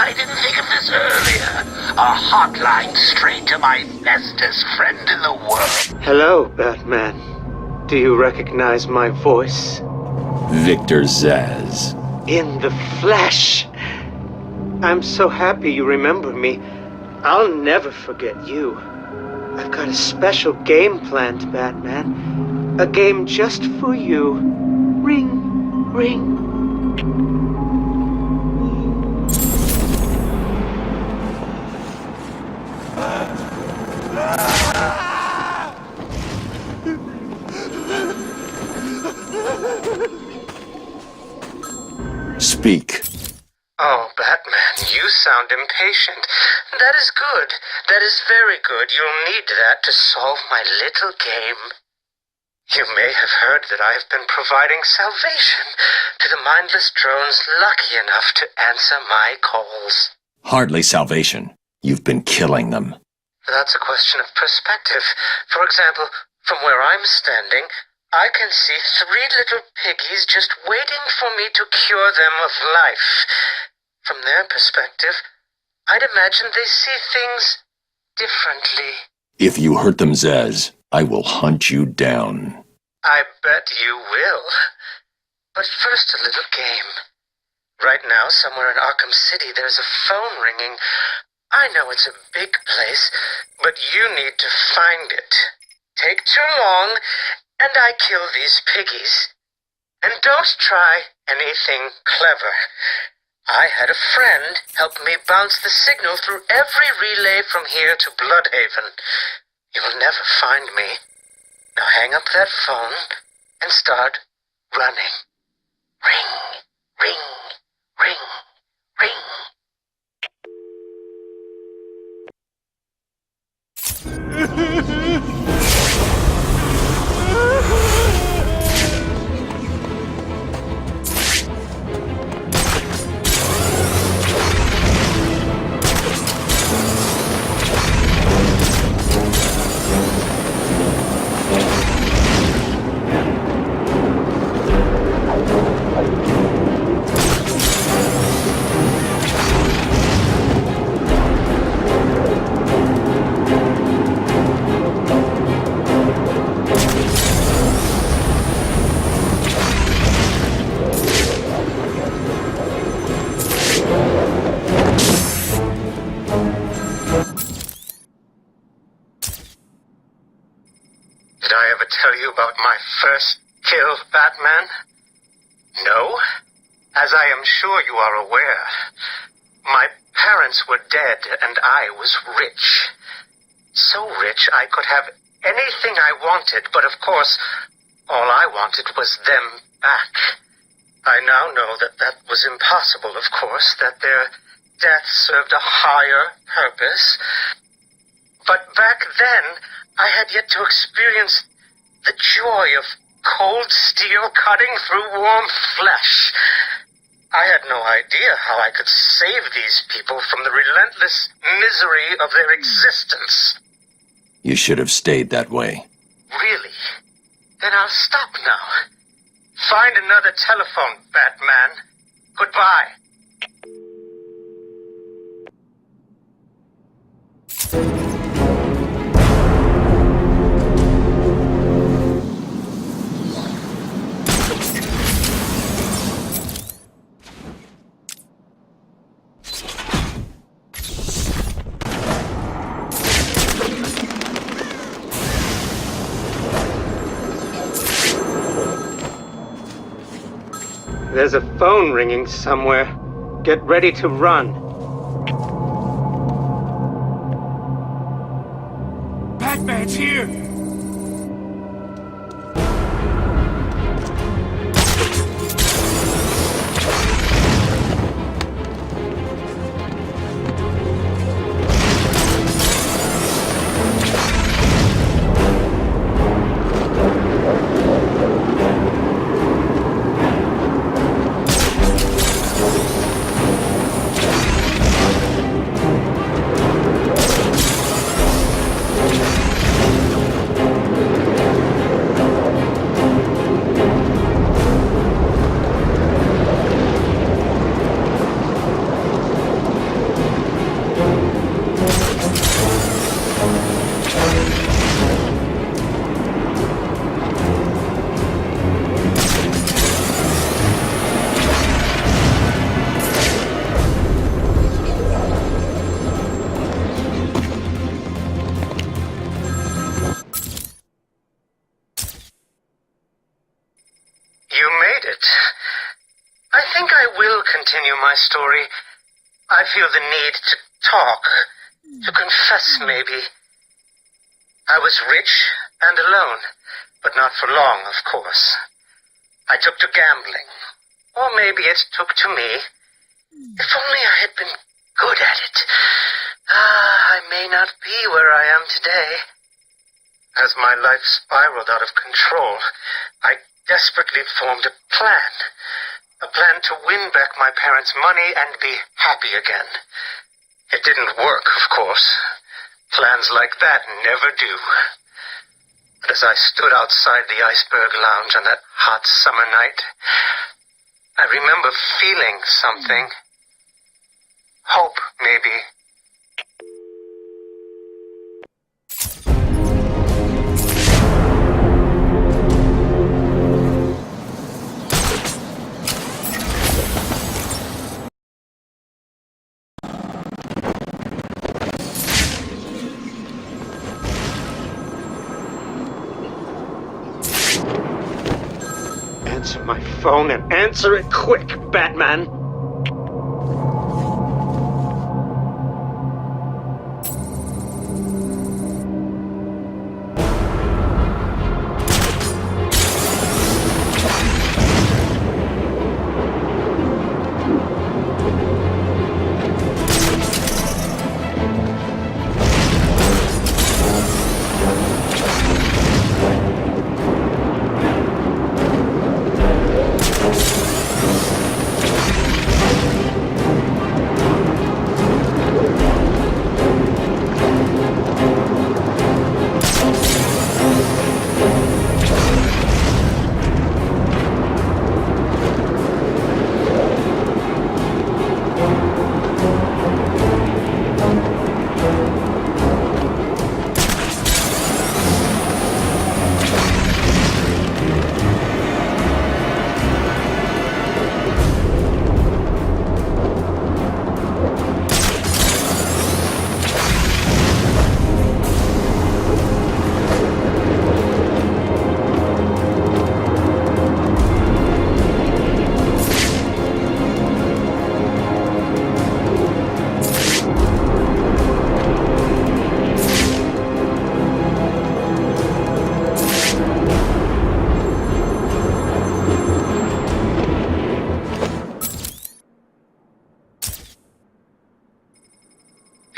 I didn't think of this earlier. A hotline straight to my bestest friend in the world. Hello, Batman. Do you recognize my voice? Victor Zsasz. In the flesh! I'm so happy you remember me. I'll never forget you. I've got a special game planned, Batman. A game just for you. Ring, ring. Speak. Oh, Batman, you sound impatient. That is good. That is very good. You'll need that to solve my little game. You may have heard that I have been providing salvation to the mindless drones lucky enough to answer my calls. Hardly salvation. You've been killing them. That's a question of perspective. For example, from where I'm standing, I can see 3 little piggies just waiting for me to cure them of life. From their perspective, I'd imagine they see things differently. If you hurt them, Zsasz, I will hunt you down. I bet you will. But first, a little game. Right now, somewhere in Arkham City, there's a phone ringing. I know it's a big place, but you need to find it. Take too long, and I kill these piggies. And don't try anything clever. I had a friend help me bounce the signal through every relay from here to Bloodhaven. You will never find me. Now hang up that phone and start running. Ring, ring, ring, ring. Did I ever tell you about my first kill, Batman? No? As I am sure you are aware, my parents were dead and I was rich. So rich I could have anything I wanted, but of course, all I wanted was them back. I now know that that was impossible, of course, that their death served a higher purpose. But back then, I had yet to experience the joy of cold steel cutting through warm flesh. I had no idea how I could save these people from the relentless misery of their existence. You should have stayed that way. Really? Then I'll stop now. Find another telephone, Batman. Goodbye. There's a phone ringing somewhere. Get ready to run. Batman's here! my story, I feel the need to talk, to confess maybe. I was rich and alone, but not for long, of course. I took to gambling, or maybe it took to me. If only I had been good at it. I may not be where I am today. As my life spiraled out of control, I desperately formed a plan. A plan to win back my parents' money and be happy again. It didn't work, of course. Plans like that never do. But as I stood outside the Iceberg Lounge on that hot summer night, I remember feeling something. Hope, maybe. Answer my phone and answer it quick, Batman!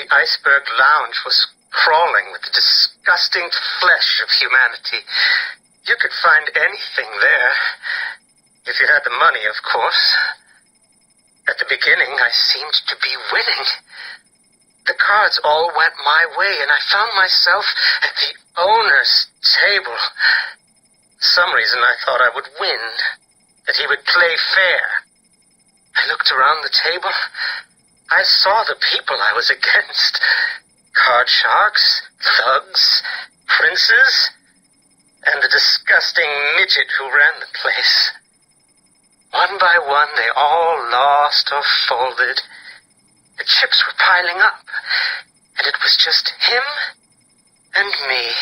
The Iceberg Lounge was crawling with the disgusting flesh of humanity. You could find anything there. If you had the money, of course. At the beginning, I seemed to be winning. The cards all went my way, and I found myself at the owner's table. For some reason, I thought I would win, that he would play fair. I looked around the table. I saw the people I was against. Card sharks, thugs, princes, and the disgusting midget who ran the place. One by one, they all lost or folded. The chips were piling up, and it was just him and me.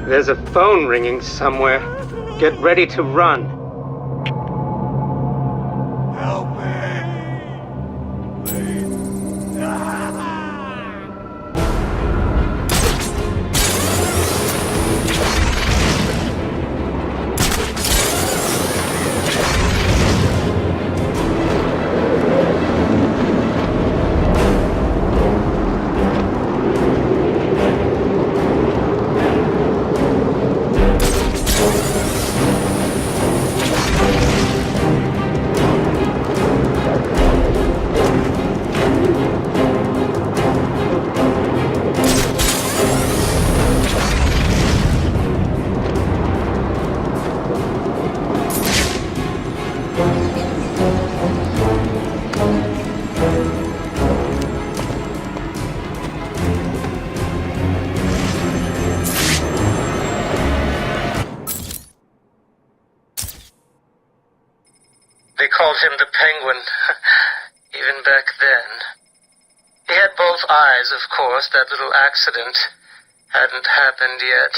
There's a phone ringing somewhere. Get ready to run. Help me! Please. called him the Penguin, even back then. He had both eyes, of course. That little accident hadn't happened yet.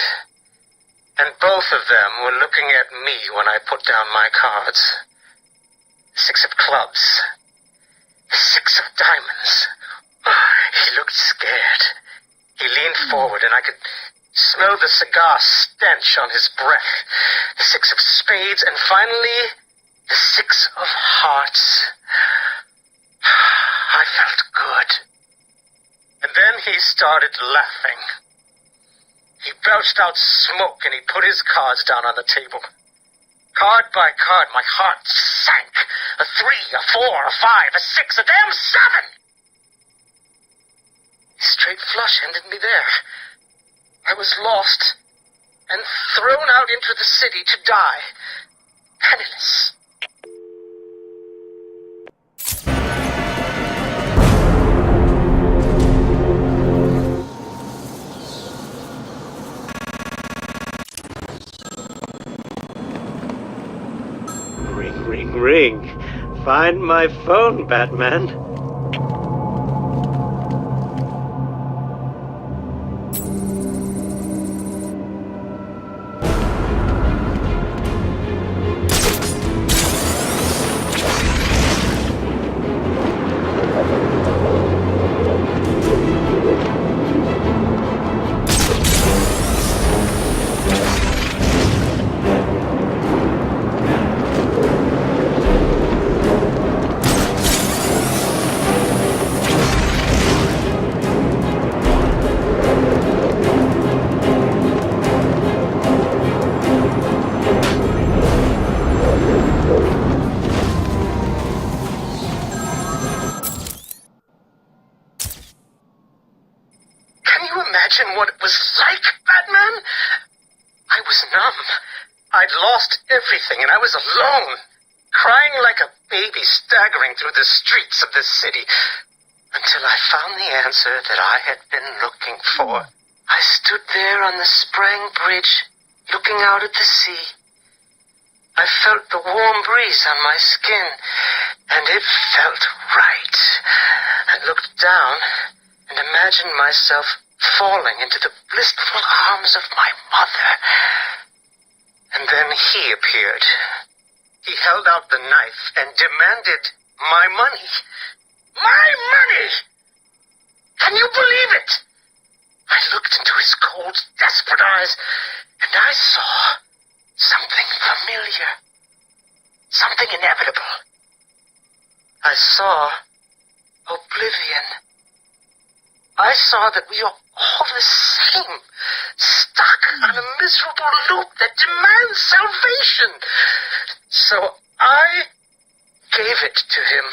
And both of them were looking at me when I put down my cards. 6 of clubs. 6 of diamonds. He looked scared. He leaned forward, and I could smell the cigar stench on his breath. The 6 of spades, and finally, the 6 of hearts. I felt good. And then he started laughing. He belched out smoke, and he put his cards down on the table. Card by card, my heart sank. A 3, a 4, a 5, a 6, a damn 7! Straight flush ended me there. I was lost and thrown out into the city to die, penniless. Ring, ring, ring. Find my phone, Batman. Imagine what it was like, Batman? I was numb. I'd lost everything, and I was alone, crying like a baby staggering through the streets of this city, until I found the answer that I had been looking for. I stood there on the Sprang Bridge, looking out at the sea. I felt the warm breeze on my skin, and it felt right. I looked down and imagined myself falling into the blissful arms of my mother. And then he appeared. He held out the knife and demanded my money. My money! Can you believe it? I looked into his cold, desperate eyes, and I saw something familiar. Something inevitable. I saw oblivion. I saw that we are all the same, stuck on a miserable loop that demands salvation. So I gave it to him.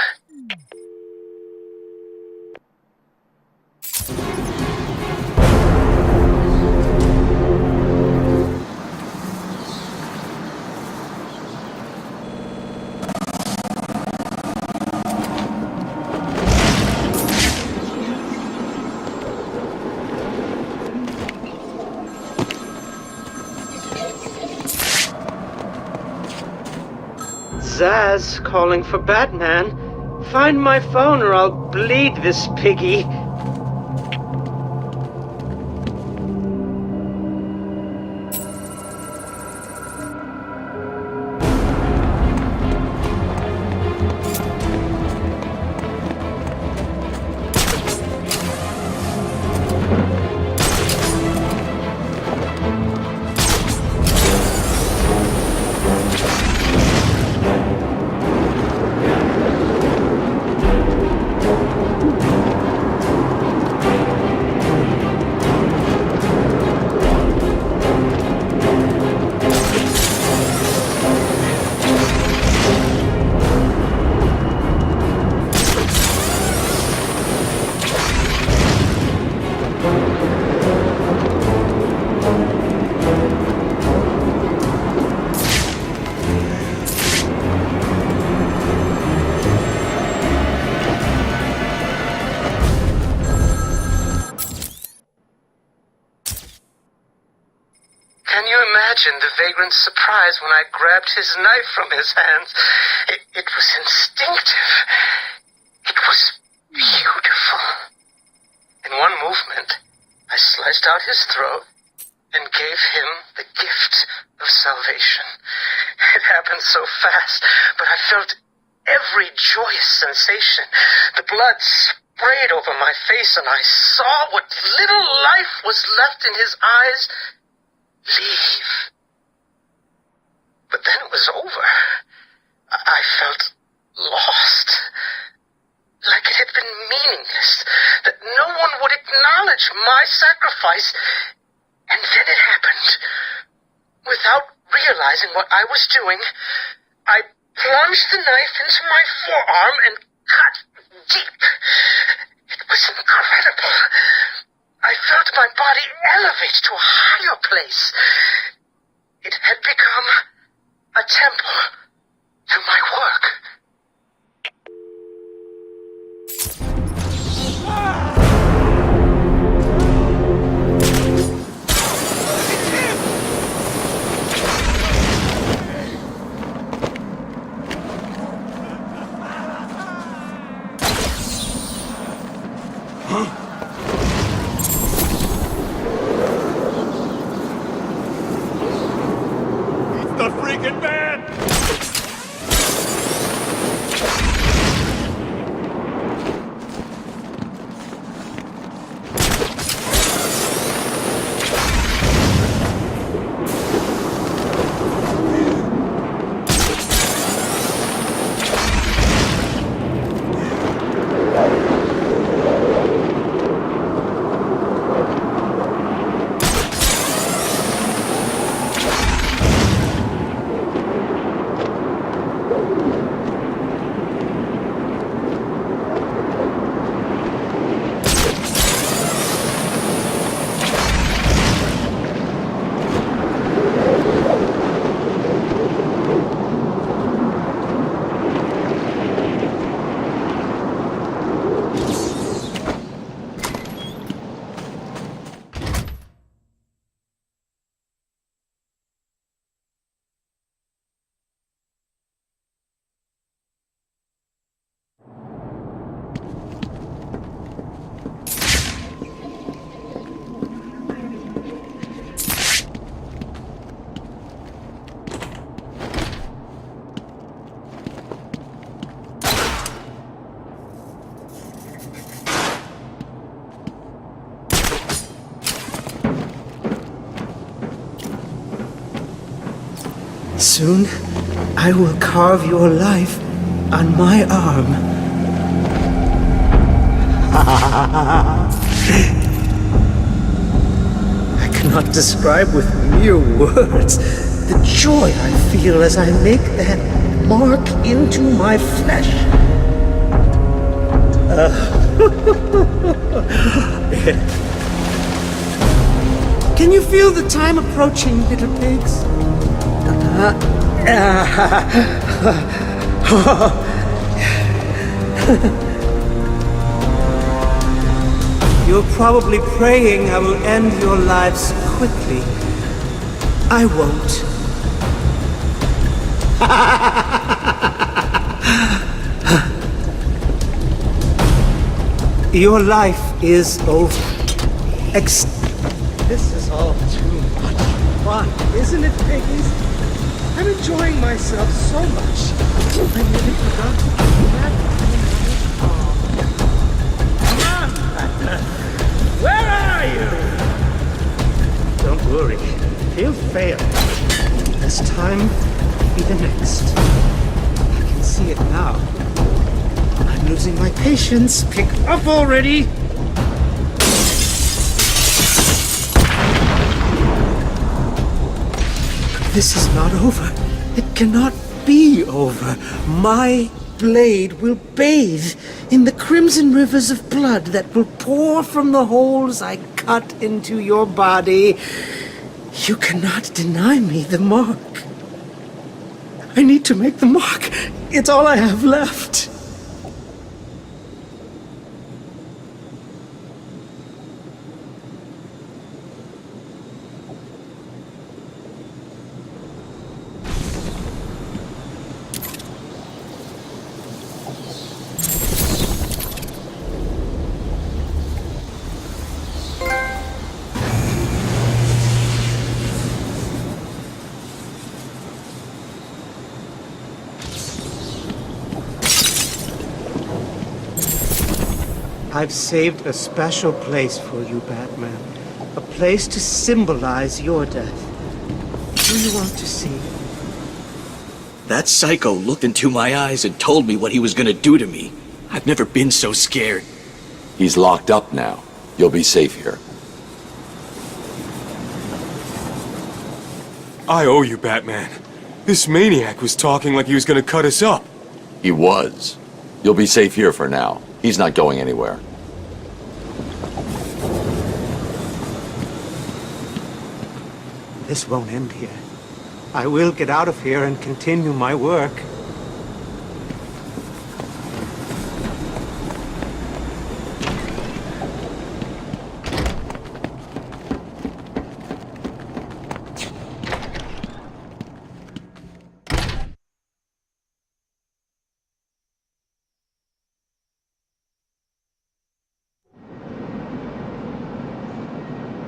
Zsasz calling for Batman. Find my phone or I'll bleed this piggy. imagine the vagrant's surprise when I grabbed his knife from his hands. It was instinctive. It was beautiful. In one movement, I sliced out his throat and gave him the gift of salvation. It happened so fast, but I felt every joyous sensation. The blood sprayed over my face, and I saw what little life was left in his eyes leave. But then it was over. I felt lost. Like it had been meaningless, that no one would acknowledge my sacrifice. And then it happened. Without realizing what I was doing, I plunged the knife into my forearm and cut deep. It was incredible. I felt my body elevate to a higher place. It had become a temple to my work. The freaking man! Soon, I will carve your life on my arm. I cannot describe with mere words the joy I feel as I make that mark into my flesh. Can you feel the time approaching, little pigs? You're probably praying I will end your lives quickly. I won't. Your life is over. This is all too much fun, isn't it, piggies? I'm enjoying myself so much. I nearly forgot to do that. Come on, Batman. Where are you? Don't worry. He'll fail. This time will be the next. I can see it now. I'm losing my patience. Pick up already. This is not over. It cannot be over. My blade will bathe in the crimson rivers of blood that will pour from the holes I cut into your body. You cannot deny me the mark. I need to make the mark. It's all I have left. I've saved a special place for you, Batman. A place to symbolize your death. Do you want to see? That psycho looked into my eyes and told me what he was gonna do to me. I've never been so scared. He's locked up now. You'll be safe here. I owe you, Batman. This maniac was talking like he was gonna cut us up. He was. You'll be safe here for now. He's not going anywhere. This won't end here. I will get out of here and continue my work.